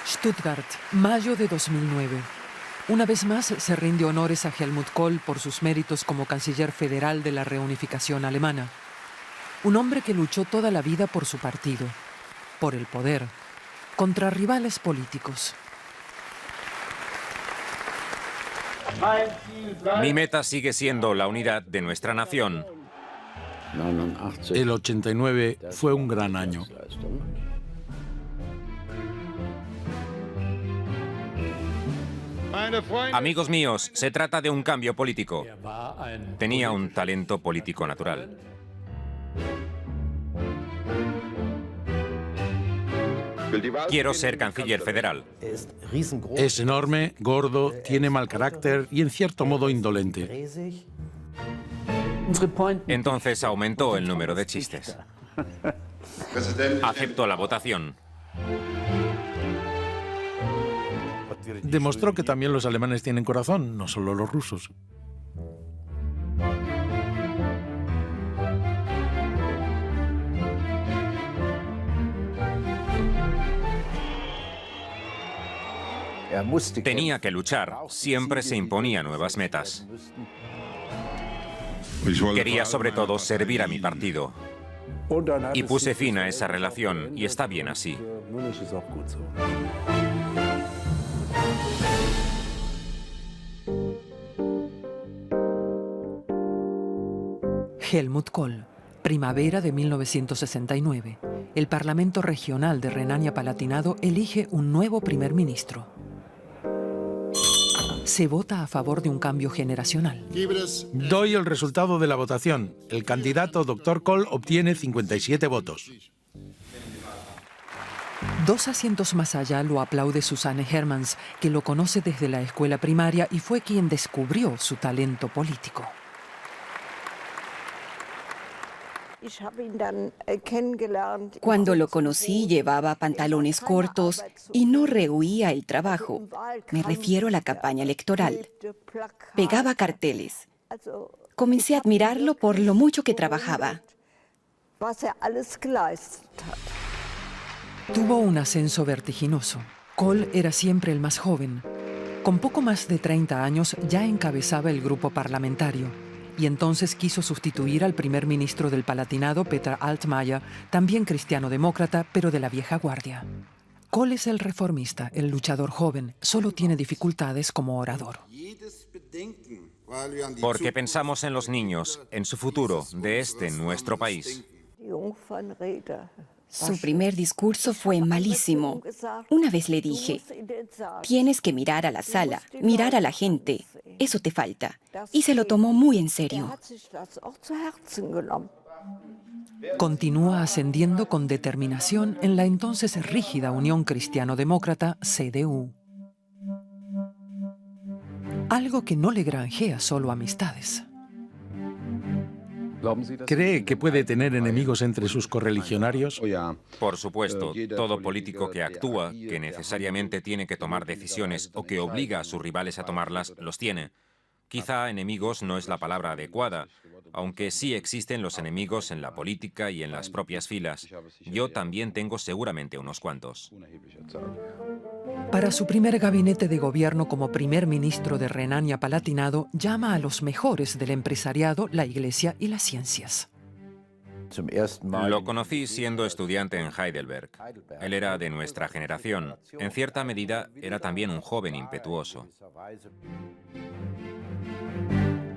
Stuttgart, mayo de 2009. Una vez más se rinde honores a Helmut Kohl por sus méritos como canciller federal de la reunificación alemana. Un hombre que luchó toda la vida por su partido, por el poder, contra rivales políticos. Mi meta sigue siendo la unidad de nuestra nación. El 89 fue un gran año. Amigos míos, se trata de un cambio político. Tenía un talento político natural. Quiero ser canciller federal. Es enorme, gordo, tiene mal carácter y en cierto modo indolente. Entonces aumentó el número de chistes. Acepto la votación. Demostró que también los alemanes tienen corazón, no solo los rusos. Tenía que luchar. Siempre se imponía nuevas metas. Quería sobre todo servir a mi partido. Y puse fin a esa relación, y está bien así. Helmut Kohl, primavera de 1969. El Parlamento Regional de Renania-Palatinado elige un nuevo primer ministro. Se vota a favor de un cambio generacional. Doy el resultado de la votación. El candidato Dr. Kohl obtiene 57 votos. 2 asientos más allá lo aplaude Susanne Hermans, que lo conoce desde la escuela primaria y fue quien descubrió su talento político. Cuando lo conocí llevaba pantalones cortos y no rehuía el trabajo. Me refiero a la campaña electoral. Pegaba carteles. Comencé a admirarlo por lo mucho que trabajaba. Tuvo un ascenso vertiginoso. Kohl era siempre el más joven. Con poco más de 30 años ya encabezaba el grupo parlamentario. Y entonces quiso sustituir al primer ministro del Palatinado, Peter Altmaier, también cristiano-demócrata, pero de la vieja guardia. Kohl es el reformista, el luchador joven, solo tiene dificultades como orador. Porque pensamos en los niños, en su futuro, de nuestro país. Su primer discurso fue malísimo. Una vez le dije, tienes que mirar a la sala, mirar a la gente. Eso te falta. Y se lo tomó muy en serio. Continúa ascendiendo con determinación en la entonces rígida Unión Cristiano-Demócrata, CDU. Algo que no le granjea solo amistades. ¿Cree que puede tener enemigos entre sus correligionarios? Por supuesto, todo político que actúa, que necesariamente tiene que tomar decisiones o que obliga a sus rivales a tomarlas, los tiene. Quizá enemigos no es la palabra adecuada, aunque sí existen los enemigos en la política y en las propias filas. Yo también tengo seguramente unos cuantos. Para su primer gabinete de gobierno como primer ministro de Renania-Palatinado, llama a los mejores del empresariado, la iglesia y las ciencias. Lo conocí siendo estudiante en Heidelberg. Él era de nuestra generación. En cierta medida, era también un joven impetuoso.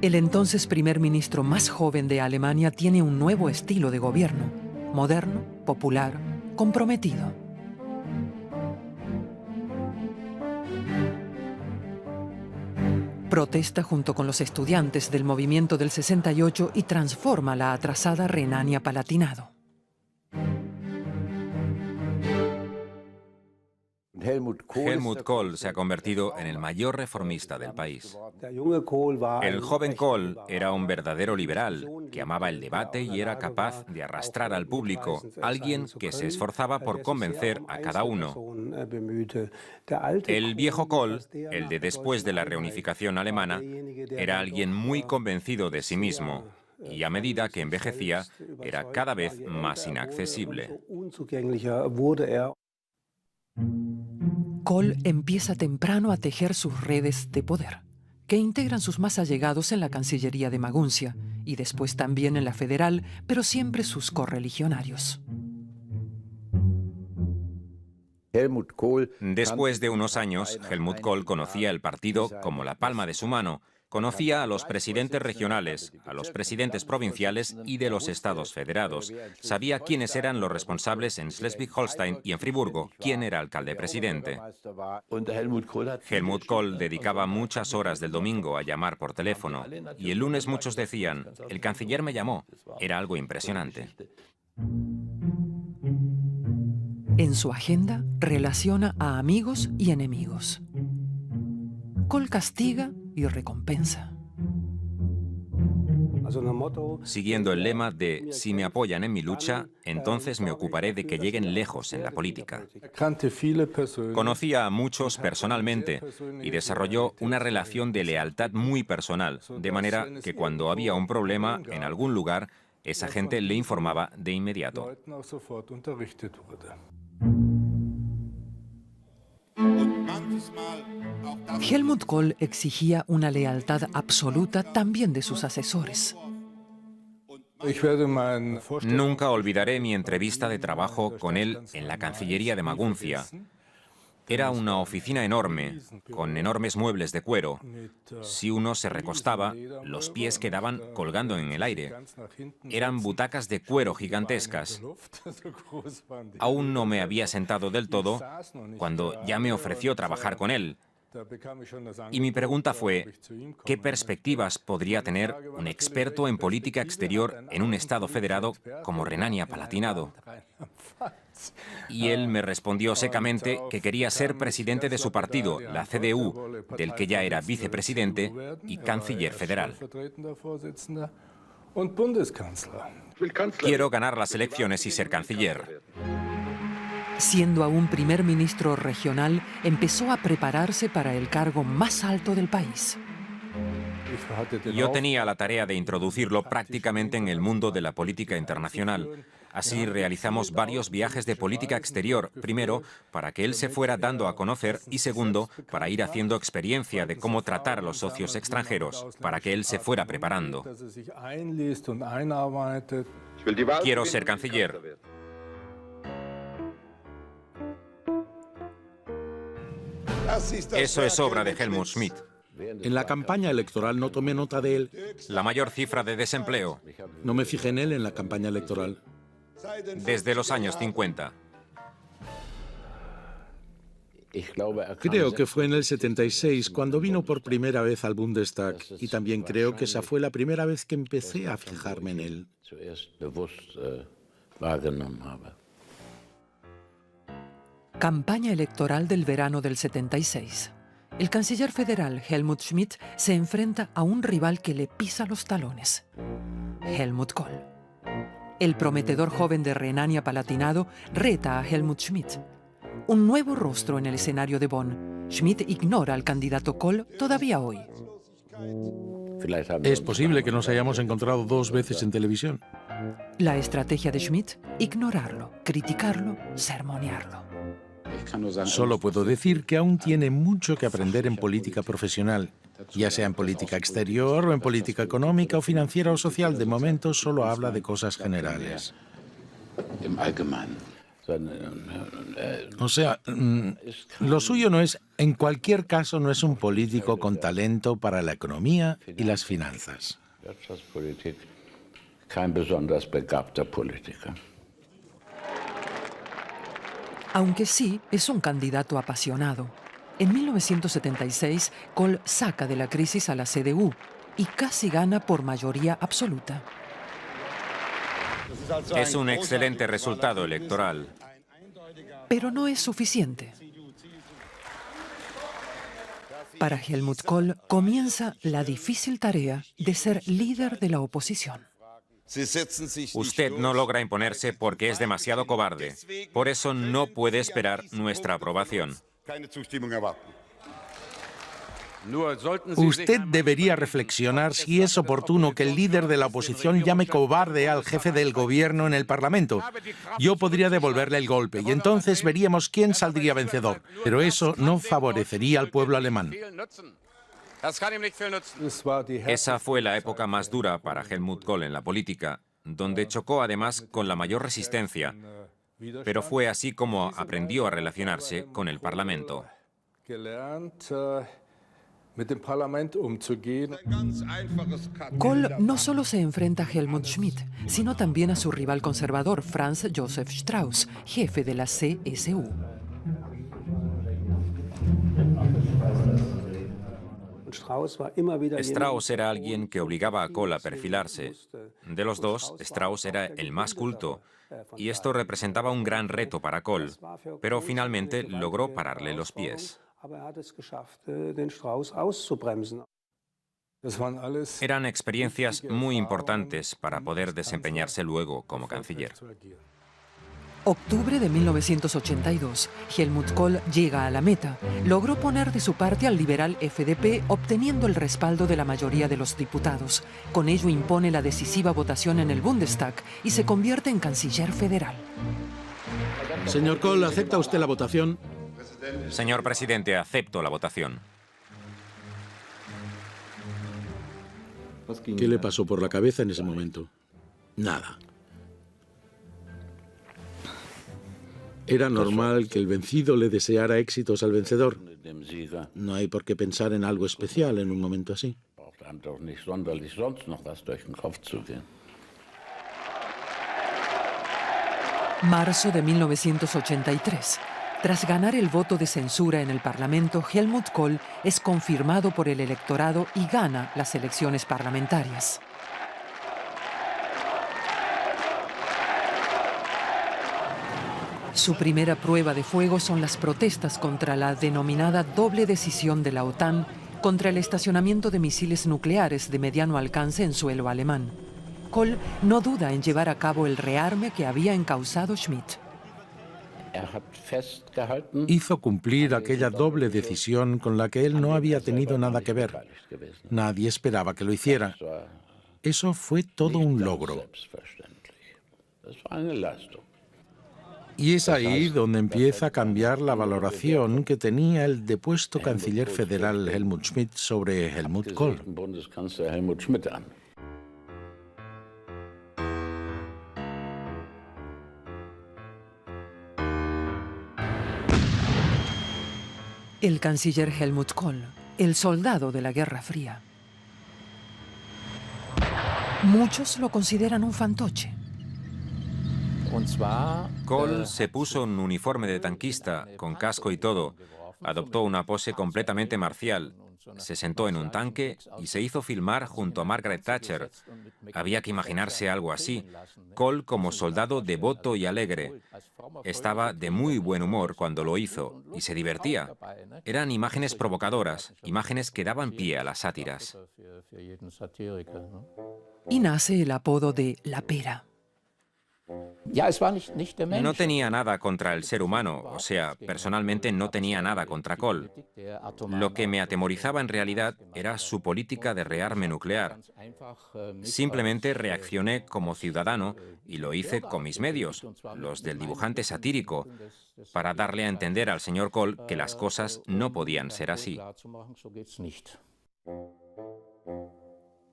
El entonces primer ministro más joven de Alemania tiene un nuevo estilo de gobierno, moderno, popular, comprometido. Protesta junto con los estudiantes del movimiento del 68 y transforma la atrasada Renania-Palatinado. Helmut Kohl se ha convertido en el mayor reformista del país. El joven Kohl era un verdadero liberal, que amaba el debate y era capaz de arrastrar al público, alguien que se esforzaba por convencer a cada uno. El viejo Kohl, el de después de la reunificación alemana, era alguien muy convencido de sí mismo, y a medida que envejecía, era cada vez más inaccesible. Kohl empieza temprano a tejer sus redes de poder, que integran sus más allegados en la Cancillería de Maguncia y después también en la Federal, pero siempre sus correligionarios. Después de unos años, Helmut Kohl conocía el partido como la palma de su mano. Conocía a los presidentes regionales, a los presidentes provinciales y de los estados federados. Sabía quiénes eran los responsables en Schleswig-Holstein y en Friburgo, quién era alcalde-presidente. Helmut Kohl dedicaba muchas horas del domingo a llamar por teléfono, y el lunes muchos decían, el canciller me llamó. Era algo impresionante. En su agenda relaciona a amigos y enemigos. Kohl castiga y recompensa. Siguiendo el lema de si me apoyan en mi lucha, entonces me ocuparé de que lleguen lejos en la política. Conocía a muchos personalmente y desarrolló una relación de lealtad muy personal, de manera que cuando había un problema en algún lugar, esa gente le informaba de inmediato. Helmut Kohl exigía una lealtad absoluta también de sus asesores. Nunca olvidaré mi entrevista de trabajo con él en la Cancillería de Maguncia. Era una oficina enorme, con enormes muebles de cuero. Si uno se recostaba, los pies quedaban colgando en el aire. Eran butacas de cuero gigantescas. Aún no me había sentado del todo cuando ya me ofreció trabajar con él. Y mi pregunta fue, ¿qué perspectivas podría tener un experto en política exterior en un estado federado como Renania-Palatinado? Y él me respondió secamente que quería ser presidente de su partido, la CDU, del que ya era vicepresidente y canciller federal. Quiero ganar las elecciones y ser canciller. Siendo aún primer ministro regional, empezó a prepararse para el cargo más alto del país. Yo tenía la tarea de introducirlo prácticamente en el mundo de la política internacional. Así realizamos varios viajes de política exterior, primero, para que él se fuera dando a conocer y segundo, para ir haciendo experiencia de cómo tratar a los socios extranjeros, para que él se fuera preparando. Quiero ser canciller. Eso es obra de Helmut Schmidt. En la campaña electoral no tomé nota de él. La mayor cifra de desempleo. No me fijé en él en la campaña electoral. Desde los años 50. Creo que fue en el 76 cuando vino por primera vez al Bundestag y también creo que esa fue la primera vez que empecé a fijarme en él. Campaña electoral del verano del 76. El canciller federal Helmut Schmidt se enfrenta a un rival que le pisa los talones. Helmut Kohl. El prometedor joven de Renania-Palatinado reta a Helmut Schmidt. Un nuevo rostro en el escenario de Bonn. Schmidt ignora al candidato Kohl todavía hoy. Es posible que nos hayamos encontrado 2 veces en televisión. La estrategia de Schmidt: ignorarlo, criticarlo, sermonearlo. Solo puedo decir que aún tiene mucho que aprender en política profesional, ya sea en política exterior o en política económica o financiera o social. De momento solo habla de cosas generales. O sea, lo suyo no es, en cualquier caso, no es un político con talento para la economía y las finanzas. Aunque sí es un candidato apasionado. En 1976, Kohl saca de la crisis a la CDU y casi gana por mayoría absoluta. Es un excelente resultado electoral. Pero no es suficiente. Para Helmut Kohl comienza la difícil tarea de ser líder de la oposición. Usted no logra imponerse porque es demasiado cobarde. Por eso no puede esperar nuestra aprobación. Usted debería reflexionar si es oportuno que el líder de la oposición llame cobarde al jefe del gobierno en el Parlamento. Yo podría devolverle el golpe y entonces veríamos quién saldría vencedor. Pero eso no favorecería al pueblo alemán. Esa fue la época más dura para Helmut Kohl en la política, donde chocó además con la mayor resistencia. Pero fue así como aprendió a relacionarse con el Parlamento. Kohl no solo se enfrenta a Helmut Schmidt, sino también a su rival conservador, Franz Josef Strauß, jefe de la CSU. Strauß era alguien que obligaba a Kohl a perfilarse. De los dos, Strauß era el más culto, y esto representaba un gran reto para Kohl, pero finalmente logró pararle los pies. Eran experiencias muy importantes para poder desempeñarse luego como canciller. Octubre de 1982, Helmut Kohl llega a la meta. Logró poner de su parte al liberal FDP, obteniendo el respaldo de la mayoría de los diputados. Con ello impone la decisiva votación en el Bundestag y se convierte en canciller federal. Señor Kohl, ¿acepta usted la votación? Señor presidente, acepto la votación. ¿Qué le pasó por la cabeza en ese momento? Nada. ¿Era normal que el vencido le deseara éxitos al vencedor? No hay por qué pensar en algo especial en un momento así. Marzo de 1983. Tras ganar el voto de censura en el Parlamento, Helmut Kohl es confirmado por el electorado y gana las elecciones parlamentarias. Su primera prueba de fuego son las protestas contra la denominada doble decisión de la OTAN contra el estacionamiento de misiles nucleares de mediano alcance en suelo alemán. Kohl no duda en llevar a cabo el rearme que había encausado Schmidt. Hizo cumplir aquella doble decisión con la que él no había tenido nada que ver. Nadie esperaba que lo hiciera. Eso fue todo un logro. Y es ahí donde empieza a cambiar la valoración que tenía el depuesto canciller federal Helmut Schmidt sobre Helmut Kohl. El canciller Helmut Kohl, el soldado de la Guerra Fría. Muchos lo consideran un fantoche. Kohl se puso un uniforme de tanquista, con casco y todo. Adoptó una pose completamente marcial. Se sentó en un tanque y se hizo filmar junto a Margaret Thatcher. Había que imaginarse algo así. Kohl como soldado devoto y alegre. Estaba de muy buen humor cuando lo hizo y se divertía. Eran imágenes provocadoras, imágenes que daban pie a las sátiras. Y nace el apodo de La Pera. No tenía nada contra el ser humano, o sea, personalmente no tenía nada contra Kohl. Lo que me atemorizaba en realidad era su política de rearme nuclear. Simplemente reaccioné como ciudadano y lo hice con mis medios, los del dibujante satírico, para darle a entender al señor Kohl que las cosas no podían ser así.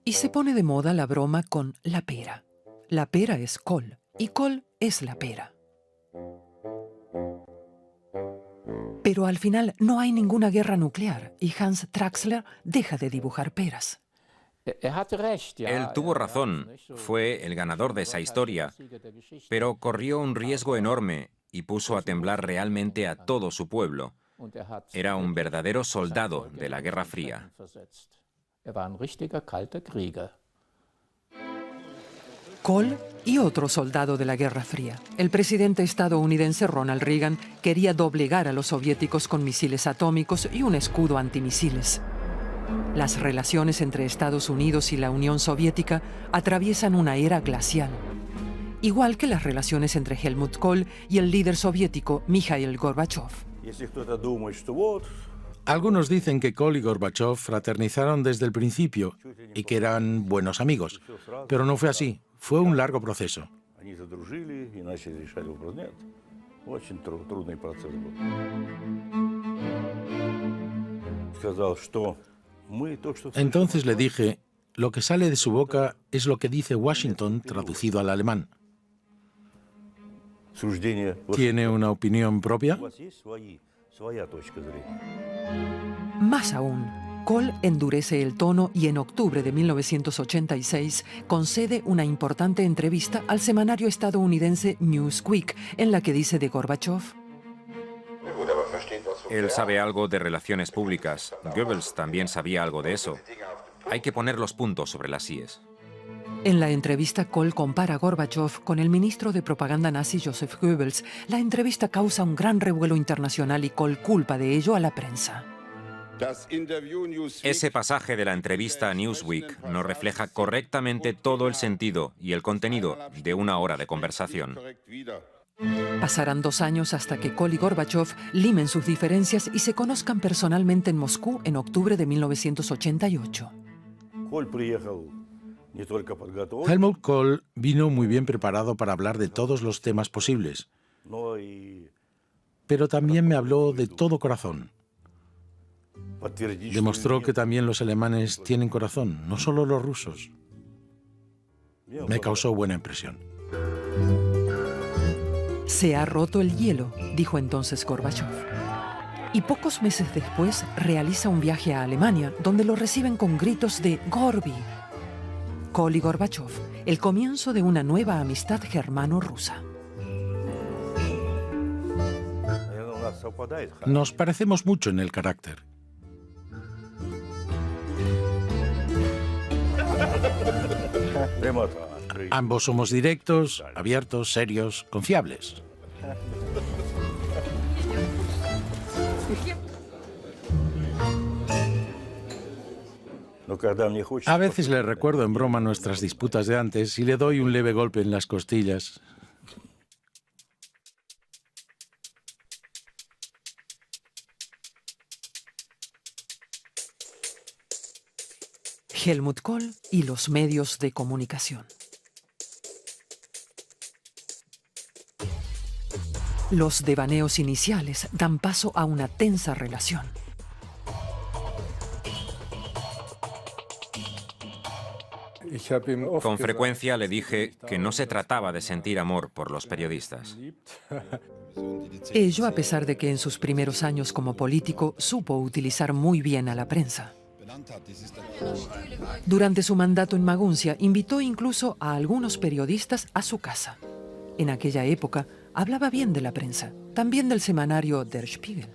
Y se pone de moda la broma con La Pera. La Pera es Kohl. Y Kohl es la pera. Pero al final no hay ninguna guerra nuclear y Hans Traxler deja de dibujar peras. Él tuvo razón, fue el ganador de esa historia, pero corrió un riesgo enorme y puso a temblar realmente a todo su pueblo. Era un verdadero soldado de la Guerra Fría. Kohl y otro soldado de la Guerra Fría. El presidente estadounidense Ronald Reagan quería doblegar a los soviéticos con misiles atómicos y un escudo antimisiles. Las relaciones entre Estados Unidos y la Unión Soviética atraviesan una era glacial, igual que las relaciones entre Helmut Kohl y el líder soviético Mikhail Gorbachev. Algunos dicen que Kohl y Gorbachov fraternizaron desde el principio y que eran buenos amigos, pero no fue así. Fue un largo proceso. Entonces le dije, lo que sale de su boca es lo que dice Washington traducido al alemán. ¿Tiene una opinión propia? Más aún, Kohl endurece el tono y en octubre de 1986 concede una importante entrevista al semanario estadounidense Newsweek, en la que dice de Gorbachov: Él sabe algo de relaciones públicas. Goebbels también sabía algo de eso. Hay que poner los puntos sobre las íes. En la entrevista, Kohl compara a Gorbachov con el ministro de propaganda nazi Joseph Goebbels. La entrevista causa un gran revuelo internacional y Kohl culpa de ello a la prensa. Ese pasaje de la entrevista a Newsweek nos refleja correctamente todo el sentido y el contenido de una hora de conversación. Pasarán 2 años hasta que Kohl y Gorbachov limen sus diferencias y se conozcan personalmente en Moscú en octubre de 1988. Helmut Kohl vino muy bien preparado para hablar de todos los temas posibles, pero también me habló de todo corazón. Demostró que también los alemanes tienen corazón, no solo los rusos. Me causó buena impresión. Se ha roto el hielo, dijo entonces Gorbachov. Y pocos meses después realiza un viaje a Alemania, donde lo reciben con gritos de «Gorbi». Kohl y Gorbachov, el comienzo de una nueva amistad germano-rusa. Nos parecemos mucho en el carácter. Ambos somos directos, abiertos, serios, confiables. A veces le recuerdo en broma nuestras disputas de antes y le doy un leve golpe en las costillas. Helmut Kohl y los medios de comunicación. Los devaneos iniciales dan paso a una tensa relación. Con frecuencia le dije que no se trataba de sentir amor por los periodistas. Ello a pesar de que en sus primeros años como político supo utilizar muy bien a la prensa. Durante su mandato en Maguncia invitó incluso a algunos periodistas a su casa. En aquella época hablaba bien de la prensa, también del semanario Der Spiegel.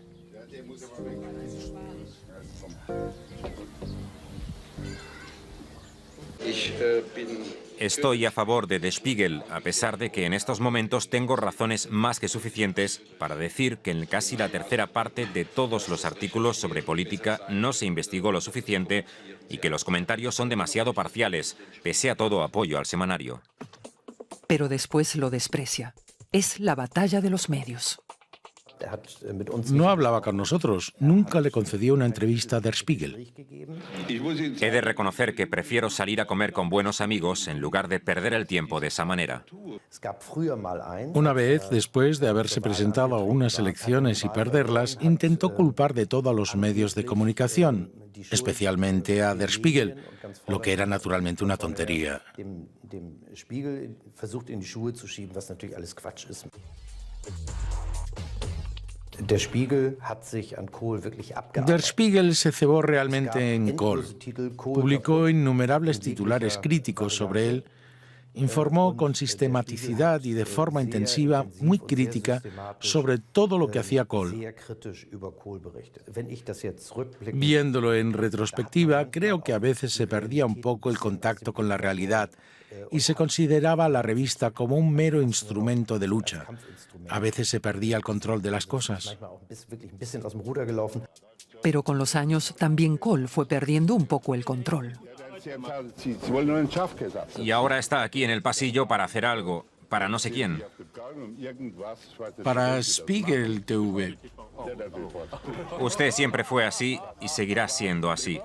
Estoy a favor de Der Spiegel, a pesar de que en estos momentos tengo razones más que suficientes para decir que en casi la tercera parte de todos los artículos sobre política no se investigó lo suficiente y que los comentarios son demasiado parciales, pese a todo apoyo al semanario. Pero después lo desprecia. Es la batalla de los medios. No hablaba con nosotros, nunca le concedió una entrevista a Der Spiegel. He de reconocer que prefiero salir a comer con buenos amigos en lugar de perder el tiempo de esa manera. Una vez, después de haberse presentado a unas elecciones y perderlas, intentó culpar de todo a los medios de comunicación, especialmente a Der Spiegel, lo que era naturalmente una tontería. Der Spiegel se cebó realmente en Kohl. Publicó innumerables titulares críticos sobre él, informó con sistematicidad y de forma intensiva, muy crítica, sobre todo lo que hacía Kohl. Viéndolo en retrospectiva, creo que a veces se perdía un poco el contacto con la realidad y se consideraba la revista como un mero instrumento de lucha. A veces se perdía el control de las cosas. Pero con los años también Kohl fue perdiendo un poco el control. Y ahora está aquí en el pasillo para hacer algo para no sé quién. Para Spiegel TV. Usted siempre fue así y seguirá siendo así.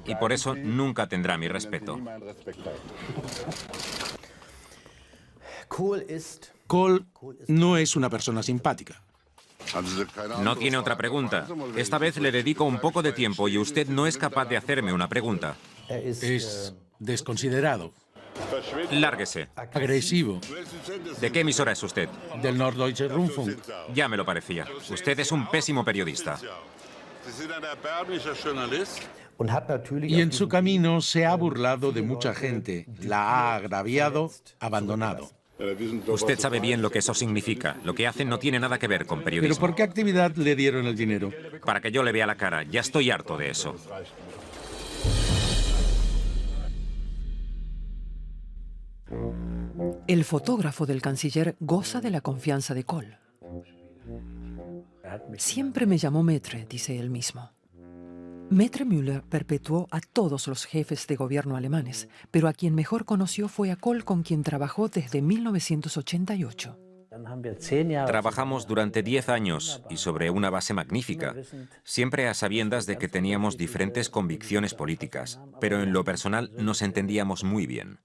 Y por eso nunca tendrá mi respeto. Kohl no es una persona simpática. No tiene otra pregunta. Esta vez le dedico un poco de tiempo y usted no es capaz de hacerme una pregunta. Es desconsiderado, Lárguese. agresivo, ¿De qué emisora es usted? del Norddeutsche Rundfunk. Ya me lo parecía. Usted es un pésimo periodista. Y en su camino se ha burlado de mucha gente, la ha agraviado, abandonado. Usted sabe bien lo que eso significa. Lo que hacen no tiene nada que ver con ¿Pero periodismo. por qué actividad le dieron el dinero? Para que yo le vea la cara. Ya estoy harto de eso. El fotógrafo del canciller goza de la confianza de Kohl. Siempre me llamó Maître, dice él mismo. Maître Müller perpetuó a todos los jefes de gobierno alemanes, pero a quien mejor conoció fue a Kohl, con quien trabajó desde 1988. Trabajamos durante 10 años y sobre una base magnífica, siempre a sabiendas de que teníamos diferentes convicciones políticas, pero en lo personal nos entendíamos muy bien.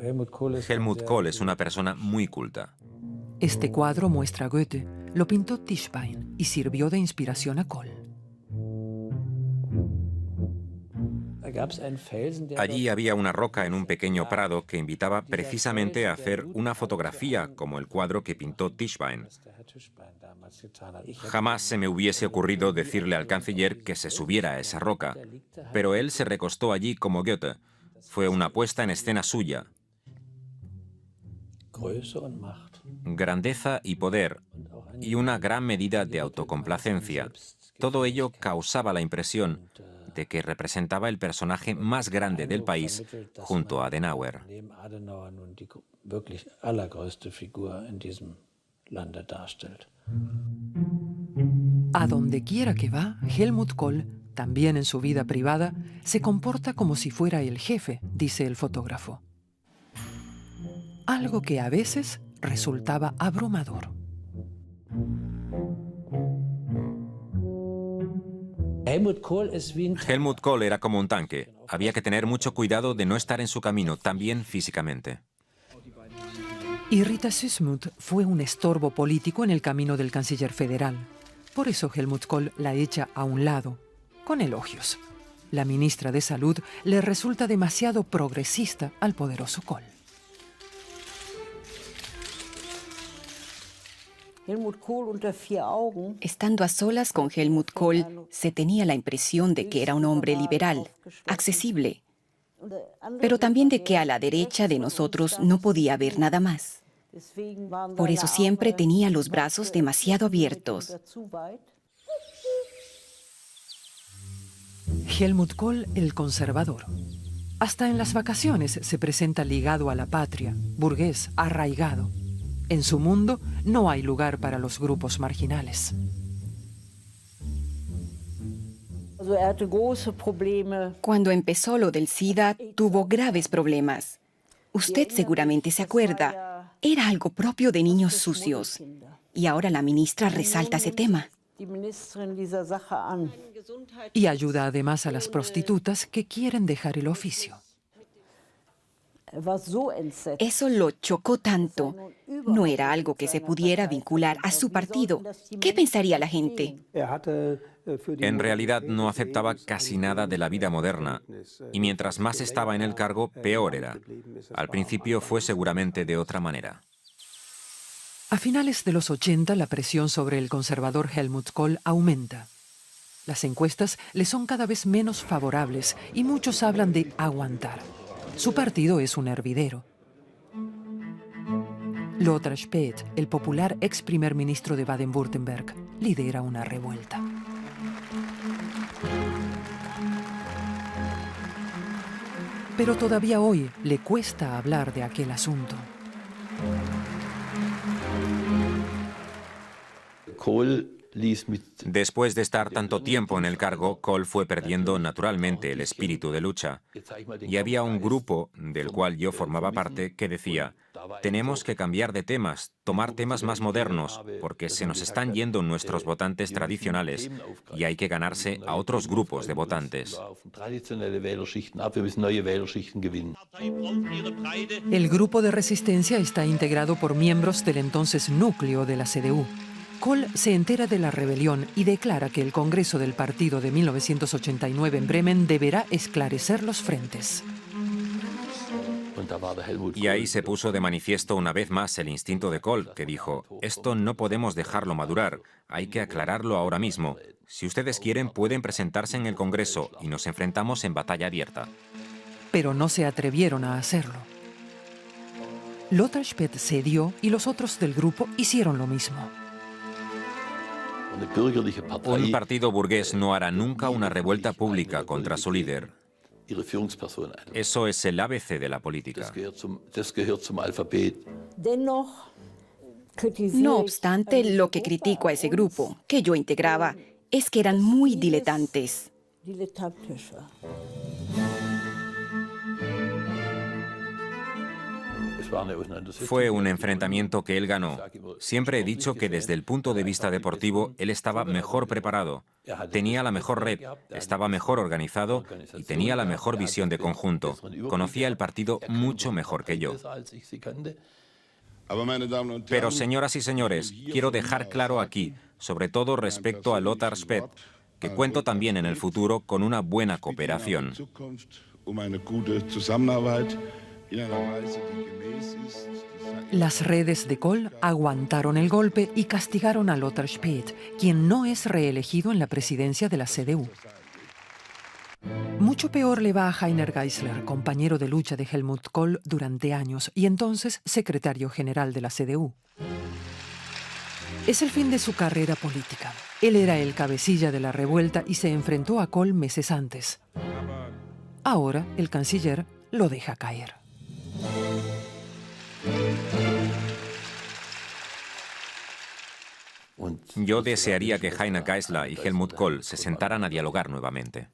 Helmut Kohl es una persona muy culta. Este cuadro muestra a Goethe. Lo pintó Tischbein y sirvió de inspiración a Kohl. Allí había una roca en un pequeño prado que invitaba precisamente a hacer una fotografía como el cuadro que pintó Tischbein. Jamás se me hubiese ocurrido decirle al canciller que se subiera a esa roca, pero él se recostó allí como Goethe. Fue una puesta en escena suya. Grandeza y poder, y una gran medida de autocomplacencia. Todo ello causaba la impresión de que representaba el personaje más grande del país junto a Adenauer. A donde quiera que va, Helmut Kohl, también en su vida privada, se comporta como si fuera el jefe, dice el fotógrafo. Algo que a veces resultaba abrumador. Helmut Kohl era como un tanque. Había que tener mucho cuidado de no estar en su camino, también físicamente. Y Rita Süssmuth fue un estorbo político en el camino del canciller federal. Por eso Helmut Kohl la echa a un lado, con elogios. La ministra de Salud le resulta demasiado progresista al poderoso Kohl. Estando a solas con Helmut Kohl, se tenía la impresión de que era un hombre liberal, accesible, pero también de que a la derecha de nosotros no podía haber nada más. Por eso siempre tenía los brazos demasiado abiertos. Helmut Kohl, el conservador. Hasta en las vacaciones se presenta ligado a la patria, burgués, arraigado. En su mundo no hay lugar para los grupos marginales. Cuando empezó lo del SIDA, tuvo graves problemas. Usted seguramente se acuerda. Era algo propio de niños sucios. Y ahora la ministra resalta ese tema. Y ayuda además a las prostitutas que quieren dejar el oficio. Eso lo chocó tanto. No era algo que se pudiera vincular a su partido. ¿Qué pensaría la gente? En realidad no aceptaba casi nada de la vida moderna, y mientras más estaba en el cargo, peor era. Al principio fue seguramente de otra manera. A finales de los 80, la presión sobre el conservador Helmut Kohl aumenta. Las encuestas le son cada vez menos favorables y muchos hablan de aguantar. Su partido es un hervidero. Lothar Späth, el popular ex primer ministro de Baden-Württemberg, lidera una revuelta. Pero todavía hoy le cuesta hablar de aquel asunto. Kohl Después de estar tanto tiempo en el cargo, Kohl fue perdiendo naturalmente el espíritu de lucha. Y había un grupo, del cual yo formaba parte, que decía: tenemos que cambiar de temas, tomar temas más modernos, porque se nos están yendo nuestros votantes tradicionales y hay que ganarse a otros grupos de votantes. El grupo de resistencia está integrado por miembros del entonces núcleo de la CDU. Kohl se entera de la rebelión y declara que el Congreso del Partido de 1989 en Bremen deberá esclarecer los frentes. Y ahí se puso de manifiesto una vez más el instinto de Kohl, que dijo: esto no podemos dejarlo madurar, hay que aclararlo ahora mismo. Si ustedes quieren, pueden presentarse en el Congreso y nos enfrentamos en batalla abierta. Pero no se atrevieron a hacerlo. Lothar Späth cedió y los otros del grupo hicieron lo mismo. Un partido burgués no hará nunca una revuelta pública contra su líder. Eso es el ABC de la política. No obstante, lo que critico a ese grupo, que yo integraba, es que eran muy diletantes. Fue un enfrentamiento que él ganó. Siempre he dicho que desde el punto de vista deportivo él estaba mejor preparado, tenía la mejor red, estaba mejor organizado y tenía la mejor visión de conjunto. Conocía el partido mucho mejor que yo. Pero, señoras y señores, quiero dejar claro aquí, sobre todo respecto a Lothar Späth, que cuento también en el futuro con una buena cooperación. Las redes de Kohl aguantaron el golpe y castigaron a Lothar Späth, quien no es reelegido en la presidencia de la CDU. Mucho peor le va a Heiner Geisler, compañero de lucha de Helmut Kohl durante años y entonces secretario general de la CDU. Es el fin de su carrera política. Él era el cabecilla de la revuelta y se enfrentó a Kohl meses antes. Ahora el canciller lo deja caer. Yo desearía que Heiner Geisler y Helmut Kohl se sentaran a dialogar nuevamente.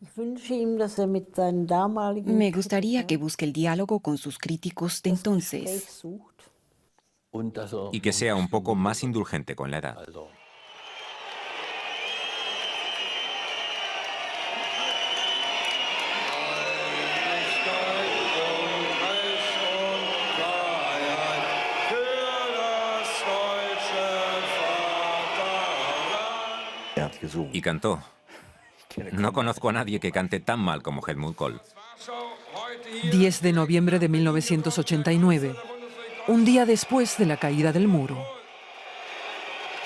Me gustaría que busque el diálogo con sus críticos de entonces. Y que sea un poco más indulgente con la edad. Y cantó. No conozco a nadie que cante tan mal como Helmut Kohl. 10 de noviembre de 1989, un día después de la caída del muro.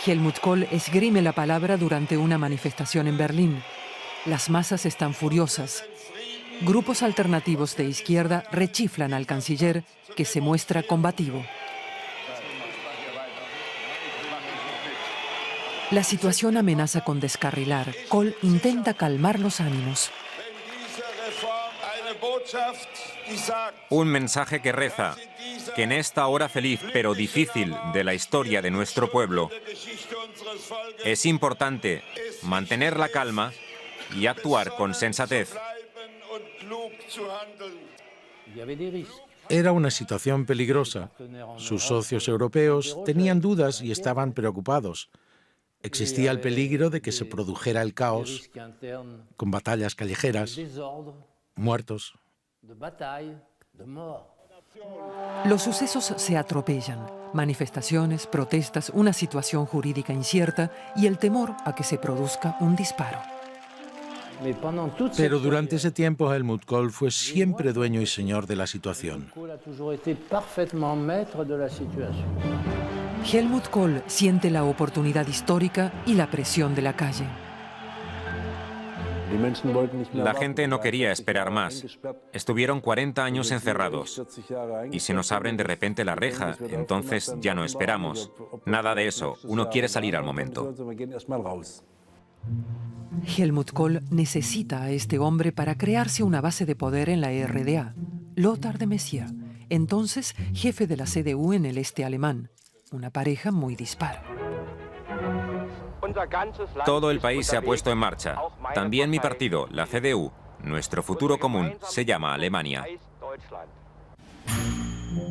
Helmut Kohl esgrime la palabra durante una manifestación en Berlín. Las masas están furiosas. Grupos alternativos de izquierda rechiflan al canciller, que se muestra combativo. La situación amenaza con descarrilar. Kohl intenta calmar los ánimos. Un mensaje que reza que en esta hora feliz pero difícil de la historia de nuestro pueblo es importante mantener la calma y actuar con sensatez. Era una situación peligrosa. Sus socios europeos tenían dudas y estaban preocupados. Existía el peligro de que se produjera el caos, con batallas callejeras, muertos. Los sucesos se atropellan. Manifestaciones, protestas, una situación jurídica incierta y el temor a que se produzca un disparo. Pero durante ese tiempo Helmut Kohl fue siempre dueño y señor de la situación. Helmut Kohl siente la oportunidad histórica y la presión de la calle. La gente no quería esperar más. Estuvieron 40 años encerrados. Y si nos abren de repente la reja, entonces ya no esperamos. Nada de eso. Uno quiere salir al momento. Helmut Kohl necesita a este hombre para crearse una base de poder en la RDA. Lothar de Maizière, entonces jefe de la CDU en el este alemán. Una pareja muy dispar. Todo el país se ha puesto en marcha. También mi partido, la CDU. Nuestro futuro común se llama Alemania.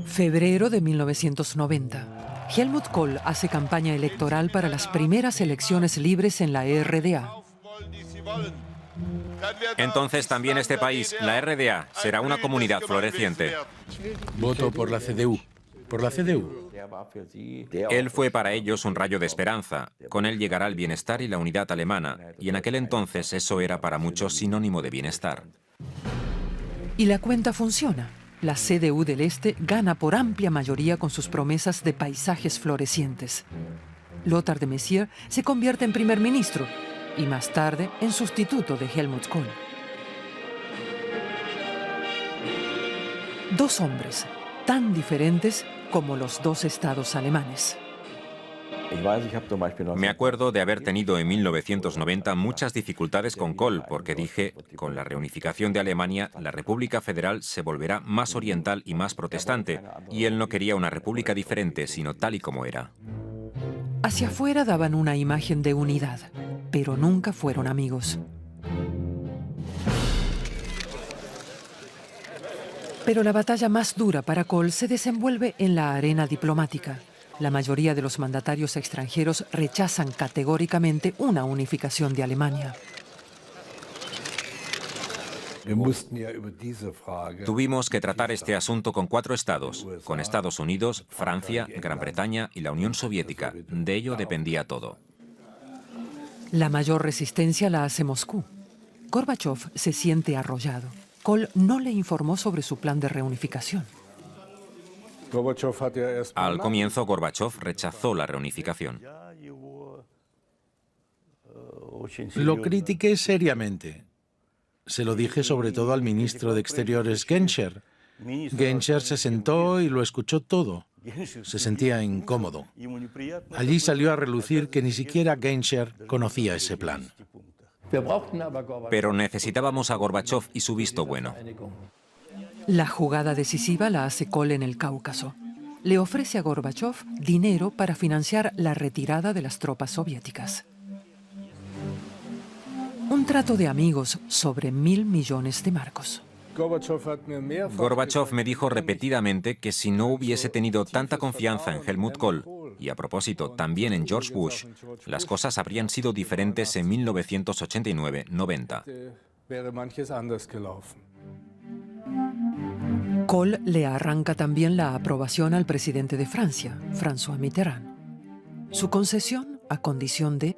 Febrero de 1990. Helmut Kohl hace campaña electoral para las primeras elecciones libres en la RDA. Entonces también este país, la RDA, será una comunidad floreciente. Voto por la CDU. Por la CDU. Él fue para ellos un rayo de esperanza. Con él llegará el bienestar y la unidad alemana. Y en aquel entonces eso era para muchos sinónimo de bienestar. Y la cuenta funciona. La CDU del Este gana por amplia mayoría con sus promesas de paisajes florecientes. Lothar de Maizière se convierte en primer ministro y más tarde en sustituto de Helmut Kohl. Dos hombres tan diferentes como los dos estados alemanes. Me acuerdo de haber tenido en 1990 muchas dificultades con Kohl, porque dije, con la reunificación de Alemania, la República Federal se volverá más oriental y más protestante, y él no quería una república diferente, sino tal y como era. Hacia afuera daban una imagen de unidad, pero nunca fueron amigos. Pero la batalla más dura para Kohl se desenvuelve en la arena diplomática. La mayoría de los mandatarios extranjeros rechazan categóricamente una unificación de Alemania. Tuvimos que tratar este asunto con 4 estados, con Estados Unidos, Francia, Gran Bretaña y la Unión Soviética. De ello dependía todo. La mayor resistencia la hace Moscú. Gorbachov se siente arrollado. Kohl no le informó sobre su plan de reunificación. Al comienzo, Gorbachov rechazó la reunificación. Lo critiqué seriamente. Se lo dije sobre todo al ministro de Exteriores Genscher. Genscher se sentó y lo escuchó todo. Se sentía incómodo. Allí salió a relucir que ni siquiera Genscher conocía ese plan. Pero necesitábamos a Gorbachov y su visto bueno. La jugada decisiva la hace Kohl en el Cáucaso. Le ofrece a Gorbachov dinero para financiar la retirada de las tropas soviéticas. Un trato de amigos sobre 1.000 millones de marcos. Gorbachov me dijo repetidamente que si no hubiese tenido tanta confianza en Helmut Kohl, y a propósito también en George Bush, las cosas habrían sido diferentes en 1989-90. Kohl le arranca también la aprobación al presidente de Francia, François Mitterrand. Su concesión a condición de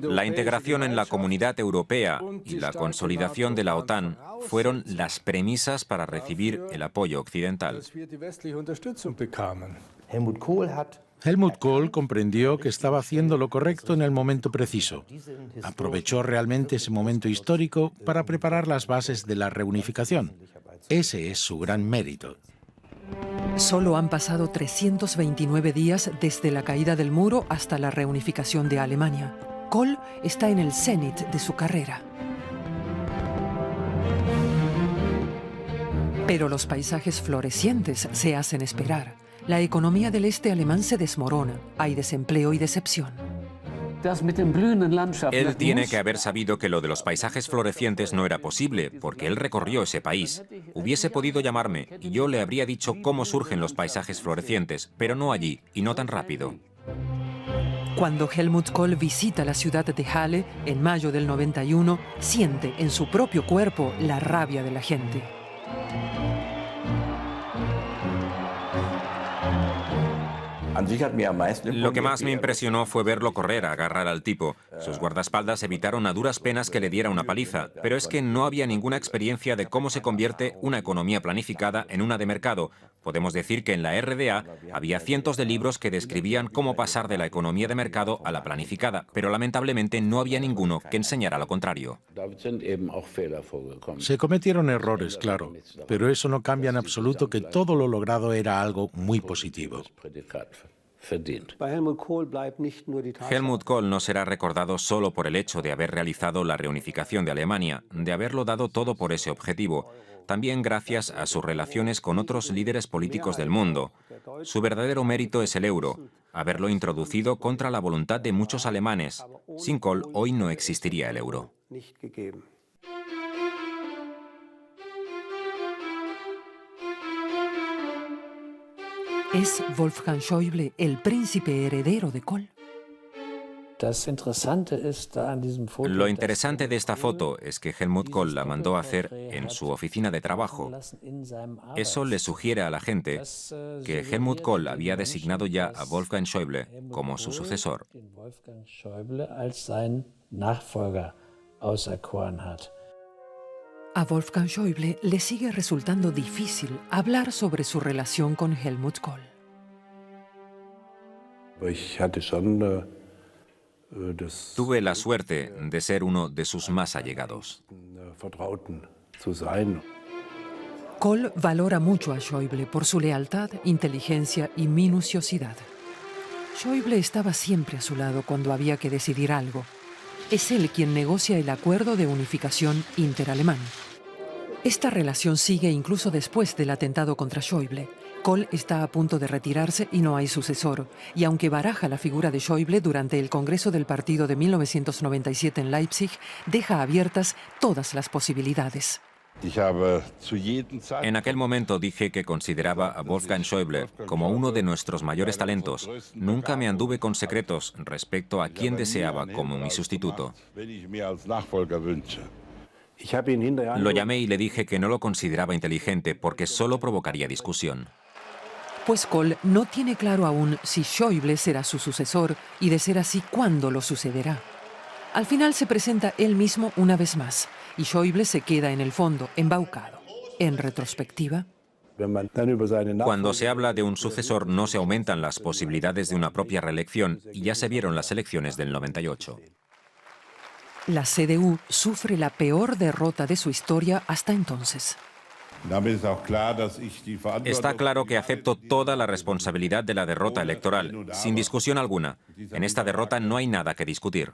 la integración en la Comunidad Europea y la consolidación de la OTAN fueron las premisas para recibir el apoyo occidental. Helmut Kohl comprendió que estaba haciendo lo correcto en el momento preciso. Aprovechó realmente ese momento histórico para preparar las bases de la reunificación. Ese es su gran mérito. Solo han pasado 329 días desde la caída del muro hasta la reunificación de Alemania. Kohl está en el cenit de su carrera. Pero los paisajes florecientes se hacen esperar. La economía del este alemán se desmorona. Hay desempleo y decepción. Él tiene que haber sabido que lo de los paisajes florecientes no era posible, porque él recorrió ese país. Hubiese podido llamarme y yo le habría dicho cómo surgen los paisajes florecientes, pero no allí y no tan rápido. Cuando Helmut Kohl visita la ciudad de Halle en mayo del 91, siente en su propio cuerpo la rabia de la gente. Lo que más me impresionó fue verlo correr a agarrar al tipo. Sus guardaespaldas evitaron a duras penas que le diera una paliza, pero es que no había ninguna experiencia de cómo se convierte una economía planificada en una de mercado. Podemos decir que en la RDA había cientos de libros que describían cómo pasar de la economía de mercado a la planificada, pero lamentablemente no había ninguno que enseñara lo contrario. Se cometieron errores, claro, pero eso no cambia en absoluto que todo lo logrado era algo muy positivo. Helmut Kohl no será recordado solo por el hecho de haber realizado la reunificación de Alemania, de haberlo dado todo por ese objetivo, también gracias a sus relaciones con otros líderes políticos del mundo. Su verdadero mérito es el euro. haberlo introducido contra la voluntad de muchos alemanes. Sin Kohl, hoy no existiría el euro. ¿Es Wolfgang Schäuble el príncipe heredero de Kohl? Lo interesante de esta foto es que Helmut Kohl la mandó a hacer en su oficina de trabajo. Eso le sugiere a la gente que Helmut Kohl había designado ya a Wolfgang Schäuble como su sucesor. A Wolfgang Schäuble le sigue resultando difícil hablar sobre su relación con Helmut Kohl. Tuve la suerte de ser uno de sus más allegados. Kohl valora mucho a Schäuble por su lealtad, inteligencia y minuciosidad. Schäuble estaba siempre a su lado cuando había que decidir algo. Es él quien negocia el acuerdo de unificación interalemán. Esta relación sigue incluso después del atentado contra Schäuble. Kohl está a punto de retirarse y no hay sucesor. Y aunque baraja la figura de Schäuble durante el Congreso del Partido de 1997 en Leipzig, deja abiertas todas las posibilidades. En aquel momento dije que consideraba a Wolfgang Schäuble como uno de nuestros mayores talentos. Nunca me anduve con secretos respecto a quién deseaba como mi sustituto. Lo llamé y le dije que no lo consideraba inteligente porque solo provocaría discusión. Pues Kohl no tiene claro aún si Schäuble será su sucesor y, de ser así, cuándo lo sucederá. Al final se presenta él mismo una vez más y Schäuble se queda en el fondo, embaucado. En retrospectiva, cuando se habla de un sucesor no se aumentan las posibilidades de una propia reelección y ya se vieron las elecciones del 98. La CDU sufre la peor derrota de su historia hasta entonces. Está claro que acepto toda la responsabilidad de la derrota electoral, sin discusión alguna. En esta derrota no hay nada que discutir.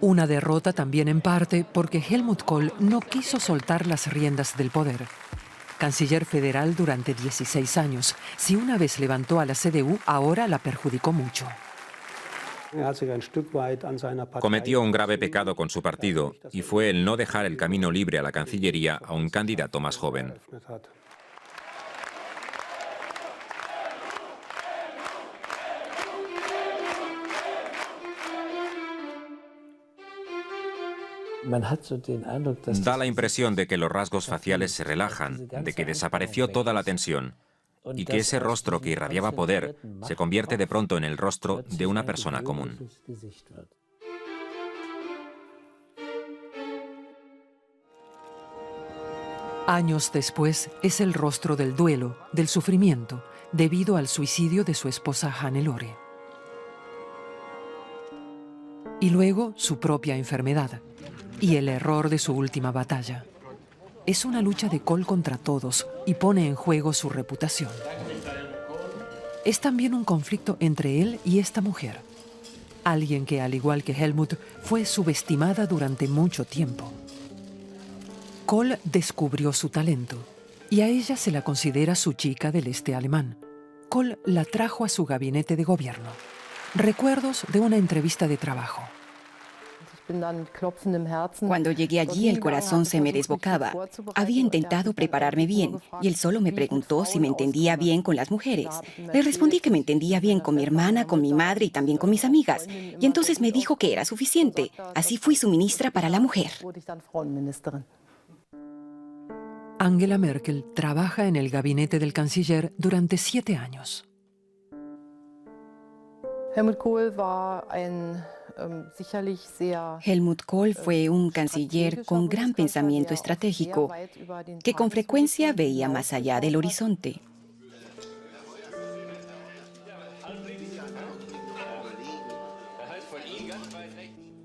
Una derrota también en parte porque Helmut Kohl no quiso soltar las riendas del poder. Canciller federal durante 16 años, si una vez levantó a la CDU, ahora la perjudicó mucho. Cometió un grave pecado con su partido y fue el no dejar el camino libre a la Cancillería a un candidato más joven. Da la impresión de que los rasgos faciales se relajan, de que desapareció toda la tensión y que ese rostro que irradiaba poder se convierte de pronto en el rostro de una persona común. Años después es el rostro del duelo, del sufrimiento, debido al suicidio de su esposa Hannelore. Y luego su propia enfermedad y el error de su última batalla. Es una lucha de Kohl contra todos y pone en juego su reputación. Es también un conflicto entre él y esta mujer. Alguien que, al igual que Helmut, fue subestimada durante mucho tiempo. Kohl descubrió su talento y a ella se la considera su chica del este alemán. Kohl la trajo a su gabinete de gobierno. Recuerdos de una entrevista de trabajo. Cuando llegué allí, el corazón se me desbocaba. Había intentado prepararme bien y él solo me preguntó si me entendía bien con las mujeres. Le respondí que me entendía bien con mi hermana, con mi madre y también con mis amigas. Y entonces me dijo que era suficiente. Así fui su ministra para la mujer. Angela Merkel trabaja en el gabinete del canciller durante 7 años. Helmut Kohl fue un canciller con gran pensamiento estratégico, que con frecuencia veía más allá del horizonte.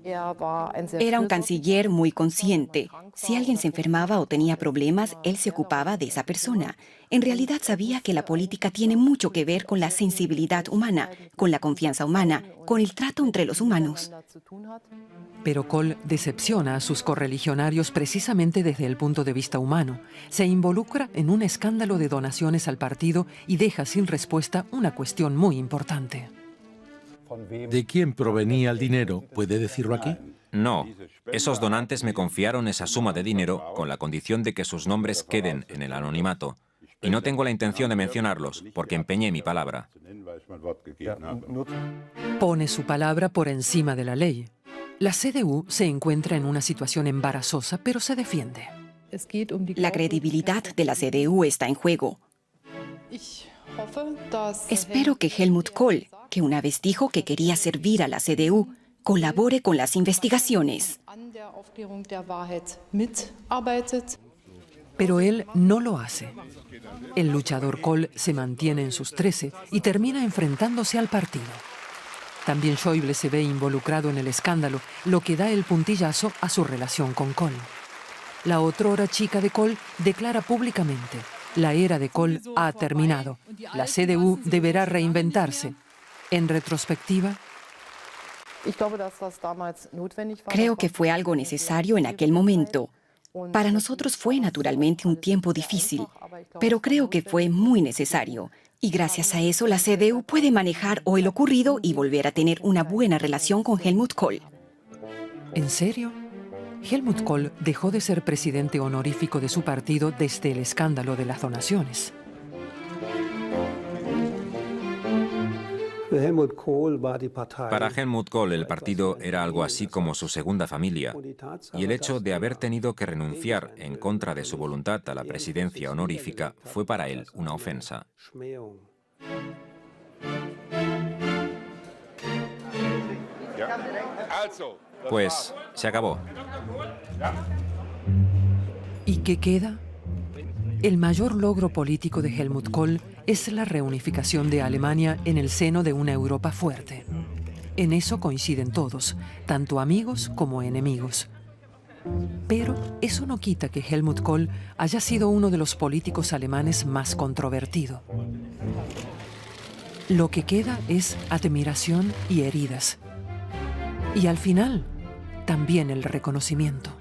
Era un canciller muy consciente, Si alguien se enfermaba o tenía problemas, él se ocupaba de esa persona. En realidad sabía que la política tiene mucho que ver con la sensibilidad humana, con la confianza humana, con el trato entre los humanos. Pero Kohl decepciona a sus correligionarios precisamente desde el punto de vista humano. Se involucra en un escándalo de donaciones al partido y deja sin respuesta una cuestión muy importante. ¿De quién provenía el dinero? ¿Puede decirlo aquí? No, esos donantes me confiaron esa suma de dinero con la condición de que sus nombres queden en el anonimato. Y no tengo la intención de mencionarlos, porque empeñé mi palabra. Pone su palabra por encima de la ley. La CDU se encuentra en una situación embarazosa, pero se defiende. La credibilidad de la CDU está en juego. Espero que Helmut Kohl, que una vez dijo que quería servir a la CDU, colabore con las investigaciones. Pero él no lo hace. El luchador Kohl se mantiene en sus 13 y termina enfrentándose al partido. También Schäuble se ve involucrado en el escándalo, lo que da el puntillazo a su relación con Kohl. La otrora chica de Kohl declara públicamente: la era de Kohl ha terminado. La CDU deberá reinventarse. En retrospectiva, creo que fue algo necesario en aquel momento. Para nosotros fue naturalmente un tiempo difícil, pero creo que fue muy necesario. Y gracias a eso la CDU puede manejar hoy lo ocurrido y volver a tener una buena relación con Helmut Kohl. ¿En serio? Helmut Kohl dejó de ser presidente honorífico de su partido desde el escándalo de las donaciones. Para Helmut Kohl el partido era algo así como su segunda familia, y el hecho de haber tenido que renunciar en contra de su voluntad a la presidencia honorífica fue para él una ofensa. Pues se acabó. ¿Y qué queda? El mayor logro político de Helmut Kohl es la reunificación de Alemania en el seno de una Europa fuerte. En eso coinciden todos, tanto amigos como enemigos. Pero eso no quita que Helmut Kohl haya sido uno de los políticos alemanes más controvertido. Lo que queda es admiración y heridas. Y al final, también el reconocimiento.